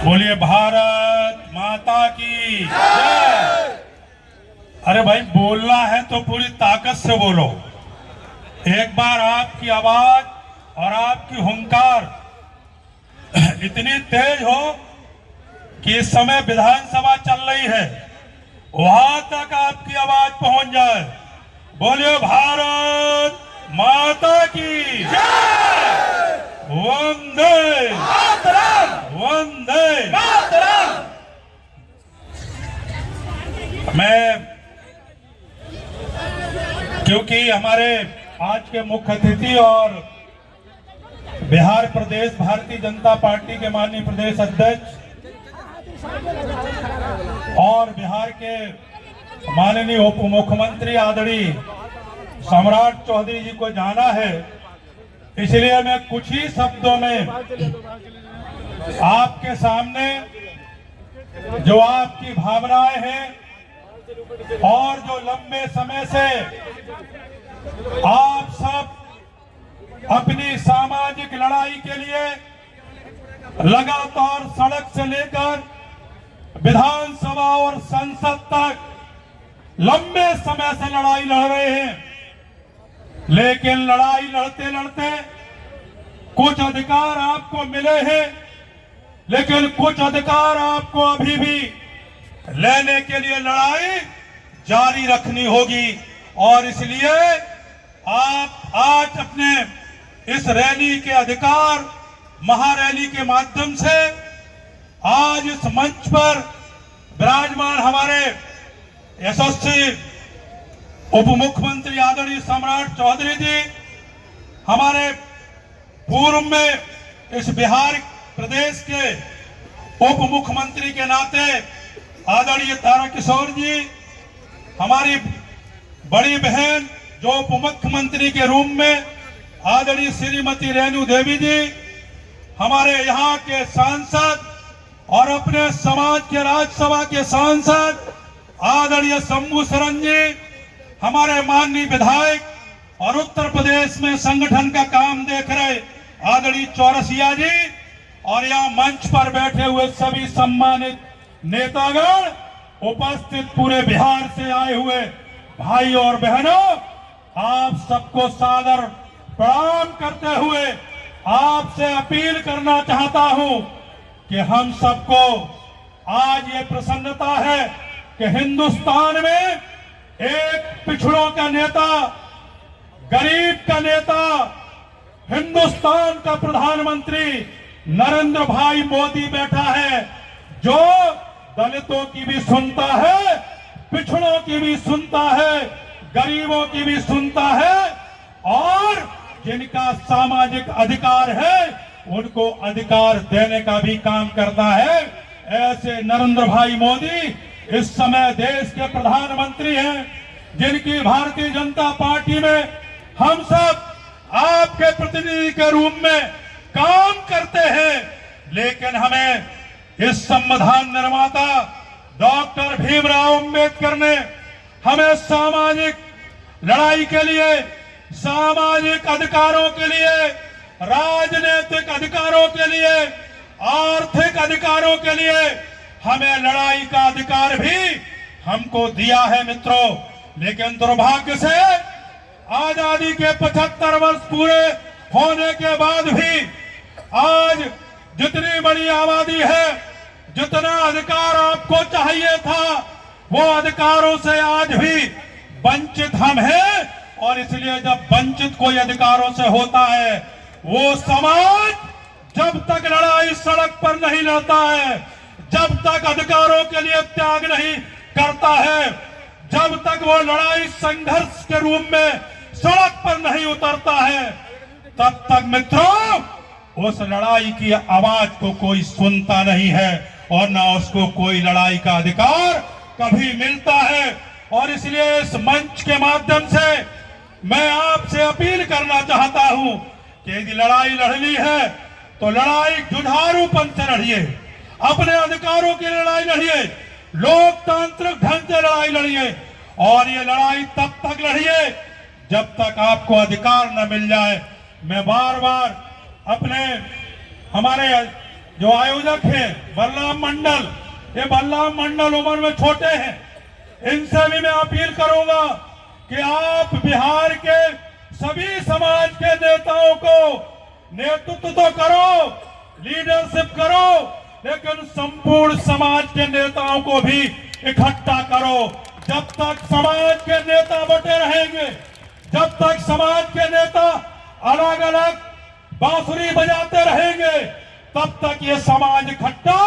बोलिए भारत माता की जय। अरे भाई बोलना है तो पूरी ताकत से बोलो। एक बार आपकी आवाज और आपकी हुंकार इतनी तेज हो कि इस समय विधानसभा चल रही है, वहां तक आपकी आवाज पहुंच जाए। बोलिए भारत माता की जय। वंदे मातरम, वंदे मातरम। मैं क्योंकि हमारे आज के मुख्य अतिथि और बिहार प्रदेश भारतीय जनता पार्टी के माननीय प्रदेश अध्यक्ष और बिहार के माननीय उप मुख्यमंत्री आदरणीय सम्राट चौधरी जी को जाना है, इसलिए मैं कुछ ही शब्दों में आपके सामने जो आपकी भावनाएं हैं और जो लंबे समय से आप सब अपनी सामाजिक लड़ाई के लिए लगातार सड़क से लेकर विधानसभा और संसद तक लंबे समय से लड़ाई लड़ रहे हैं, लेकिन लड़ाई लड़ते लड़ते कुछ अधिकार आपको मिले हैं, लेकिन कुछ अधिकार आपको अभी भी लेने के लिए लड़ाई जारी रखनी होगी। और इसलिए आप आज अपने इस रैली के अधिकार महारैली के माध्यम से आज इस मंच पर विराजमान हमारे यशस्वी उप मुख्यमंत्री आदरणीय सम्राट चौधरी जी, हमारे पूर्व में इस बिहार प्रदेश के उप मुख्यमंत्री के नाते आदरणीय तारकिशोर जी, हमारी बड़ी बहन जो उप मुख्यमंत्री के रूप में आदरणीय श्रीमती रेणु देवी जी, हमारे यहाँ के सांसद और अपने समाज के राज्यसभा के सांसद आदरणीय शंभू सरन जी, हमारे माननीय विधायक और उत्तर प्रदेश में संगठन का काम देख रहे आदरणीय चौरसिया जी, और यहाँ मंच पर बैठे हुए सभी सम्मानित नेतागण, उपस्थित पूरे बिहार से आए हुए भाई और बहनों, आप सबको सादर प्रणाम करते हुए आपसे अपील करना चाहता हूं कि हम सबको आज ये प्रसन्नता है कि हिंदुस्तान में एक पिछड़ों का नेता, गरीब का नेता, हिंदुस्तान का प्रधानमंत्री नरेंद्र भाई मोदी बैठा है, जो दलितों की भी सुनता है, पिछड़ों की भी सुनता है, गरीबों की भी सुनता है, और जिनका सामाजिक अधिकार है उनको अधिकार देने का भी काम करता है। ऐसे नरेंद्र भाई मोदी इस समय देश के प्रधानमंत्री हैं, जिनकी भारतीय जनता पार्टी में हम सब आपके प्रतिनिधि के रूप में काम करते हैं, लेकिन हमें इस संविधान निर्माता डॉक्टर भीमराव अंबेडकर ने हमें सामाजिक लड़ाई के लिए, सामाजिक अधिकारों के लिए, राजनीतिक अधिकारों के लिए, आर्थिक अधिकारों के लिए हमें लड़ाई का अधिकार भी हमको दिया है मित्रों। लेकिन दुर्भाग्य से आजादी के 75 वर्ष पूरे होने के बाद भी आज जितनी बड़ी आबादी है, जितना अधिकार आपको चाहिए था, वो अधिकारों से आज भी वंचित हम हैं। और इसलिए जब वंचित कोई अधिकारों से होता है, वो समाज जब तक लड़ाई सड़क पर नहीं लड़ता है, जब तक अधिकारों के लिए त्याग नहीं करता है, जब तक वो लड़ाई संघर्ष के रूप में सड़क पर नहीं उतरता है, तब तक मित्रों उस लड़ाई की आवाज को कोई सुनता नहीं है और ना उसको कोई लड़ाई का अधिकार कभी मिलता है। और इसलिए इस मंच के माध्यम से मैं आपसे अपील करना चाहता हूं कि यदि लड़ाई लड़नी है तो लड़ाई जुझारूपन से लड़िए, अपने अधिकारों की लड़ाई लड़िए, लोकतांत्रिक ढंग से लड़ाई लड़िए, और ये लड़ाई तब तक लड़िए जब तक आपको अधिकार न मिल जाए। मैं बार बार अपने हमारे जो आयोजक है बलराम मंडल, ये बलराम मंडल उम्र में छोटे हैं, इनसे भी मैं अपील करूंगा कि आप बिहार के सभी समाज के नेताओं को नेतृत्व तो करो, लीडरशिप करो, लेकिन संपूर्ण समाज के नेताओं को भी इकट्ठा करो। जब तक समाज के नेता बटे रहेंगे, जब तक समाज के नेता अलग अलग बांसुरी बजाते रहेंगे, तब तक ये समाज इकट्ठा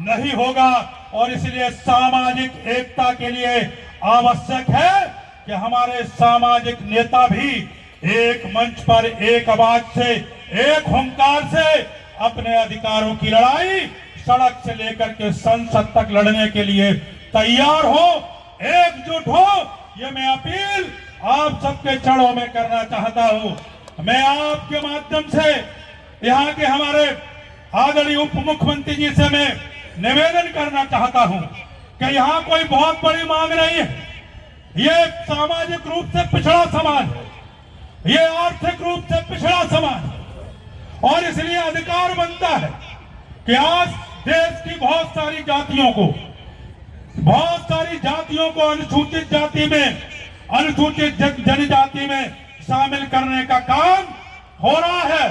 नहीं होगा। और इसलिए सामाजिक एकता के लिए आवश्यक है कि हमारे सामाजिक नेता भी एक मंच पर एक आवाज से, एक हुंकार से अपने अधिकारों की लड़ाई सड़क से लेकर के संसद तक लड़ने के लिए तैयार हो, एकजुट हो। ये मैं अपील आप सबके चरणों में करना चाहता हूं। मैं आपके माध्यम से यहाँ के हमारे आदरणीय उप मुख्यमंत्री जी से मैं निवेदन करना चाहता हूं कि यहाँ कोई बहुत बड़ी मांग नहीं है। ये सामाजिक रूप से पिछड़ा समाज है, ये आर्थिक रूप से पिछड़ा समाज है, और इसलिए अधिकार बनता है कि आज देश की बहुत सारी जातियों को अनुसूचित जाति में, अनुसूचित जनजाति में शामिल करने का काम हो रहा है।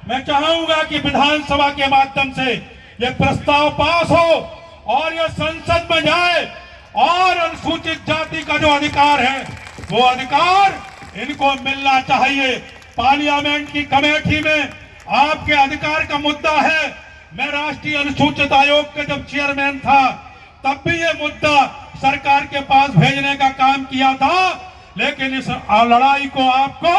मैं चाहूंगा कि विधानसभा के माध्यम से यह प्रस्ताव पास हो और यह संसद में जाए, और अनुसूचित जाति का जो अधिकार है वो अधिकार इनको मिलना चाहिए। पार्लियामेंट की कमेटी में आपके अधिकार का मुद्दा है। मैं राष्ट्रीय अनुसूचित आयोग का जब चेयरमैन था तब भी ये मुद्दा सरकार के पास भेजने का काम किया था, लेकिन इस लड़ाई को आपको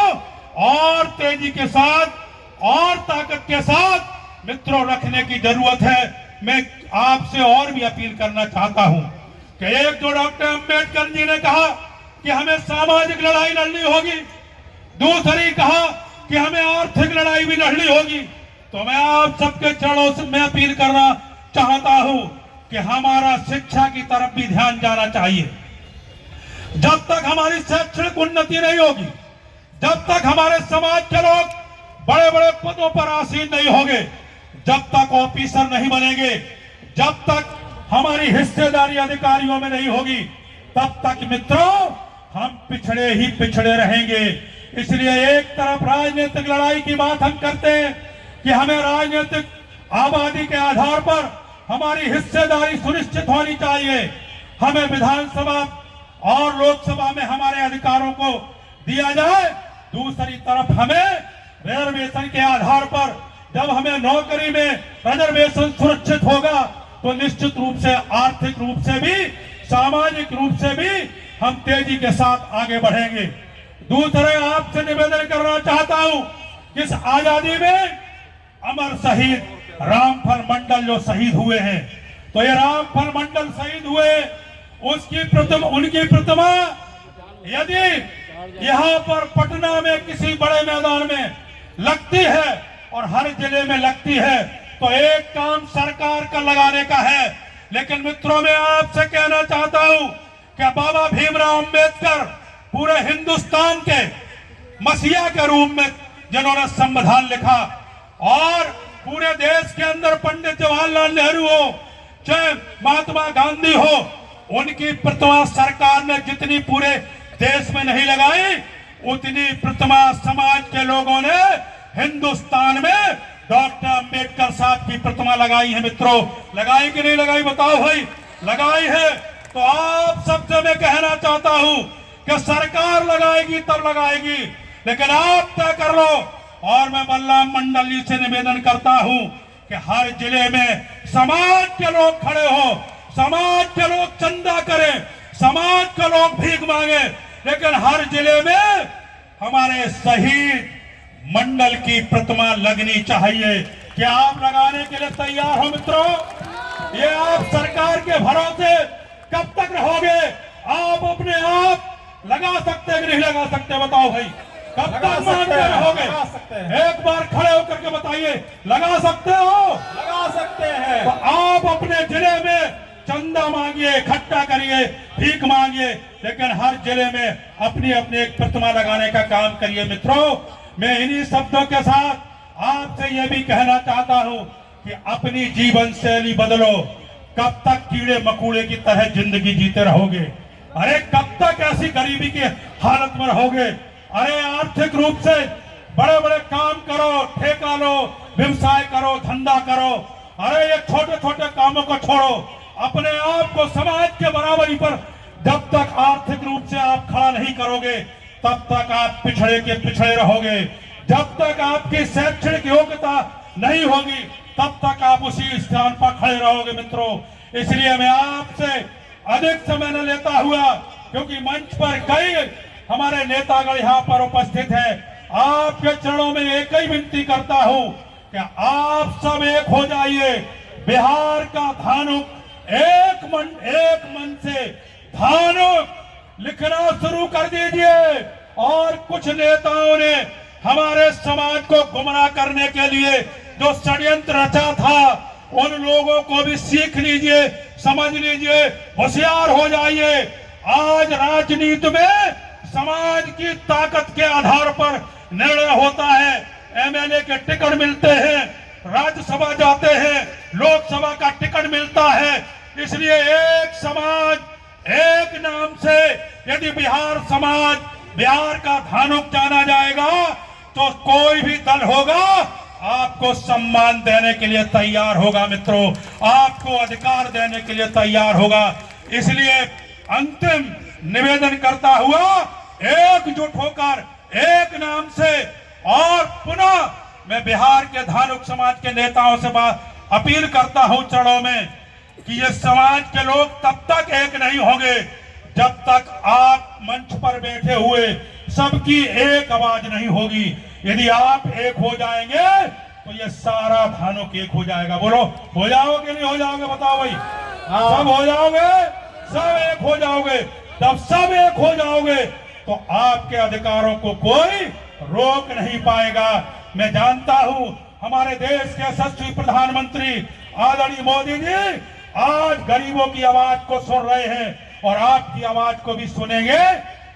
और तेजी के साथ और ताकत के साथ मित्रों रखने की जरूरत है। मैं आपसे और भी अपील करना चाहता हूं कि एक जो डॉक्टर अंबेडकर जी ने कहा कि हमें सामाजिक लड़ाई लड़नी होगी, दूसरी कहा कि हमें आर्थिक लड़ाई भी लड़नी होगी, तो मैं आप सबके चरणों से मैं अपील करना चाहता हूं कि हमारा शिक्षा की तरफ भी ध्यान जाना चाहिए। जब तक हमारी शैक्षणिक उन्नति नहीं होगी, जब तक हमारे समाज के लोग बड़े बड़े पदों पर आसीन नहीं होंगे, जब तक ऑफिसर नहीं बनेंगे, जब तक हमारी हिस्सेदारी अधिकारियों में नहीं होगी, तब तक मित्रों हम पिछड़े ही पिछड़े रहेंगे। इसलिए एक तरफ राजनीतिक लड़ाई की बात हम करते हैं कि हमें राजनीतिक आबादी के आधार पर हमारी हिस्सेदारी सुनिश्चित होनी चाहिए, हमें विधानसभा और लोकसभा में हमारे अधिकारों को दिया जाए। दूसरी तरफ हमें रिजर्वेशन के आधार पर जब हमें नौकरी में रिजर्वेशन सुरक्षित होगा तो निश्चित रूप से आर्थिक रूप से भी, सामाजिक रूप से भी हम तेजी के साथ आगे बढ़ेंगे। दूसरे आपसे निवेदन करना चाहता हूं कि इस आजादी में अमर शहीद रामफल मंडल जो शहीद हुए हैं, तो ये रामफल मंडल शहीद हुए, उनकी प्रतिमा यदि यहाँ पर पटना में किसी बड़े मैदान में लगती है और हर जिले में लगती है तो एक काम सरकार का लगाने का है। लेकिन मित्रों मैं आपसे कहना चाहता हूं कि बाबा भीमराव अंबेडकर पूरे हिंदुस्तान के मसीहा के रूप में जिन्होंने संविधान लिखा, और पूरे देश के अंदर पंडित जवाहरलाल नेहरू हो चाहे महात्मा गांधी हो, उनकी प्रतिमा सरकार ने जितनी पूरे देश में नहीं लगाई, उतनी प्रतिमा समाज के लोगों ने हिंदुस्तान में डॉक्टर अंबेडकर साहब की प्रतिमा लगाई है। मित्रों लगाई कि नहीं लगाई बताओ भाई? लगाई है। तो आप सबसे मैं कहना चाहता हूं कि सरकार लगाएगी तब लगाएगी, लेकिन आप तय कर लो। और मैं बलराम मंडल जी से निवेदन करता हूं कि हर जिले में समाज के लोग खड़े हो, समाज के लोग चंदा करें, समाज के लोग भीख मांगे, लेकिन हर जिले में हमारे शहीद मंडल की प्रतिमा लगनी चाहिए। क्या आप लगाने के लिए तैयार हो मित्रों? ये आप सरकार के भरोसे कब तक रहोगे? आप अपने आप लगा सकते हैं कि नहीं लगा सकते बताओ भाई? कब तक मानते रहोगे? एक बार खड़े होकर के बताइए, लगा सकते हो? लगा सकते हैं। तो आप अपने जिले में चंदा मांगिए, इकट्ठा करिए, भीख मांगिए, लेकिन हर जिले में अपनी अपनी एक प्रतिमा लगाने का काम करिए। मित्रों मैं इन्हीं शब्दों के साथ आपसे यह भी कहना चाहता हूं कि अपनी जीवन शैली बदलो। कब तक कीड़े मकोड़े की तरह जिंदगी जीते रहोगे? अरे कब तक ऐसी गरीबी की हालत में रहोगे? अरे आर्थिक रूप से बड़े बड़े काम करो, ठेका लो, व्यवसाय करो, धंधा करो। अरे ये छोटे छोटे कामों को छोड़ो, अपने आप को समाज के बराबरी पर जब तक आर्थिक रूप से आप खड़ा नहीं करोगे तब तक आप पिछड़े के पिछड़े रहोगे। जब तक आपकी शैक्षणिक योग्यता नहीं होगी तब तक आप उसी स्थान पर खड़े रहोगे मित्रों। इसलिए मैं आपसे अधिक समय न लेता हुआ, क्योंकि मंच पर कई हमारे नेतागण यहाँ पर उपस्थित हैं, आपके चरणों में एक ही विनती करता हूं कि आप सब एक हो जाइए। बिहार का धानुक एक मन से धानुक लिखना शुरू कर दीजिए। और कुछ नेताओं ने हमारे समाज को गुमराह करने के लिए जो षड्यंत्र रचा था, उन लोगों को भी सीख लीजिए, समझ लीजिए, होशियार हो जाइए। आज राजनीति में समाज की ताकत के आधार पर निर्णय होता है। एमएलए के टिकट मिलते हैं, राज्यसभा जाते हैं, लोकसभा का टिकट मिलता है। इसलिए एक समाज एक नाम से यदि बिहार समाज, बिहार का धानुक जाना जाएगा तो कोई भी दल होगा आपको सम्मान देने के लिए तैयार होगा मित्रों, आपको अधिकार देने के लिए तैयार होगा। इसलिए अंतिम निवेदन करता हुआ एकजुट होकर एक नाम से, और पुनः मैं बिहार के धानुक समाज के नेताओं से अपील करता हूं चरणों में कि ये समाज के लोग तब तक एक नहीं होंगे जब तक आप मंच पर बैठे हुए सबकी एक आवाज नहीं होगी। यदि आप एक हो जाएंगे तो ये सारा धानुक एक हो जाएगा। बोलो, हो जाओगे नहीं हो जाओगे? बताओ भाई। सब हो जाओगे, सब एक हो जाओगे। जब सब एक हो जाओगे तो आपके अधिकारों को कोई रोक नहीं पाएगा। मैं जानता हूं हमारे देश के यशस्वी प्रधानमंत्री आदरणीय मोदी जी आज गरीबों की आवाज को सुन रहे हैं और आपकी आवाज को भी सुनेंगे।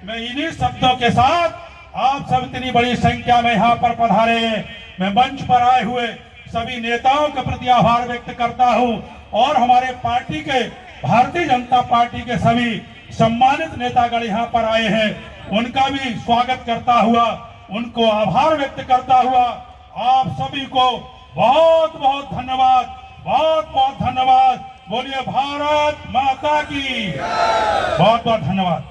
मैं इन्हीं शब्दों के साथ आप सब इतनी बड़ी संख्या में यहाँ पर पधारे हैं, मैं मंच पर आए हुए सभी नेताओं के प्रति आभार व्यक्त करता हूँ। और हमारे पार्टी के, भारतीय जनता पार्टी के सभी सम्मानित नेतागण यहाँ पर आए हैं, उनका भी स्वागत करता हुआ, उनको आभार व्यक्त करता हुआ आप सभी को बहुत बहुत धन्यवाद, बहुत बहुत धन्यवाद। बोलिए भारत माता की। बहुत बहुत धन्यवाद।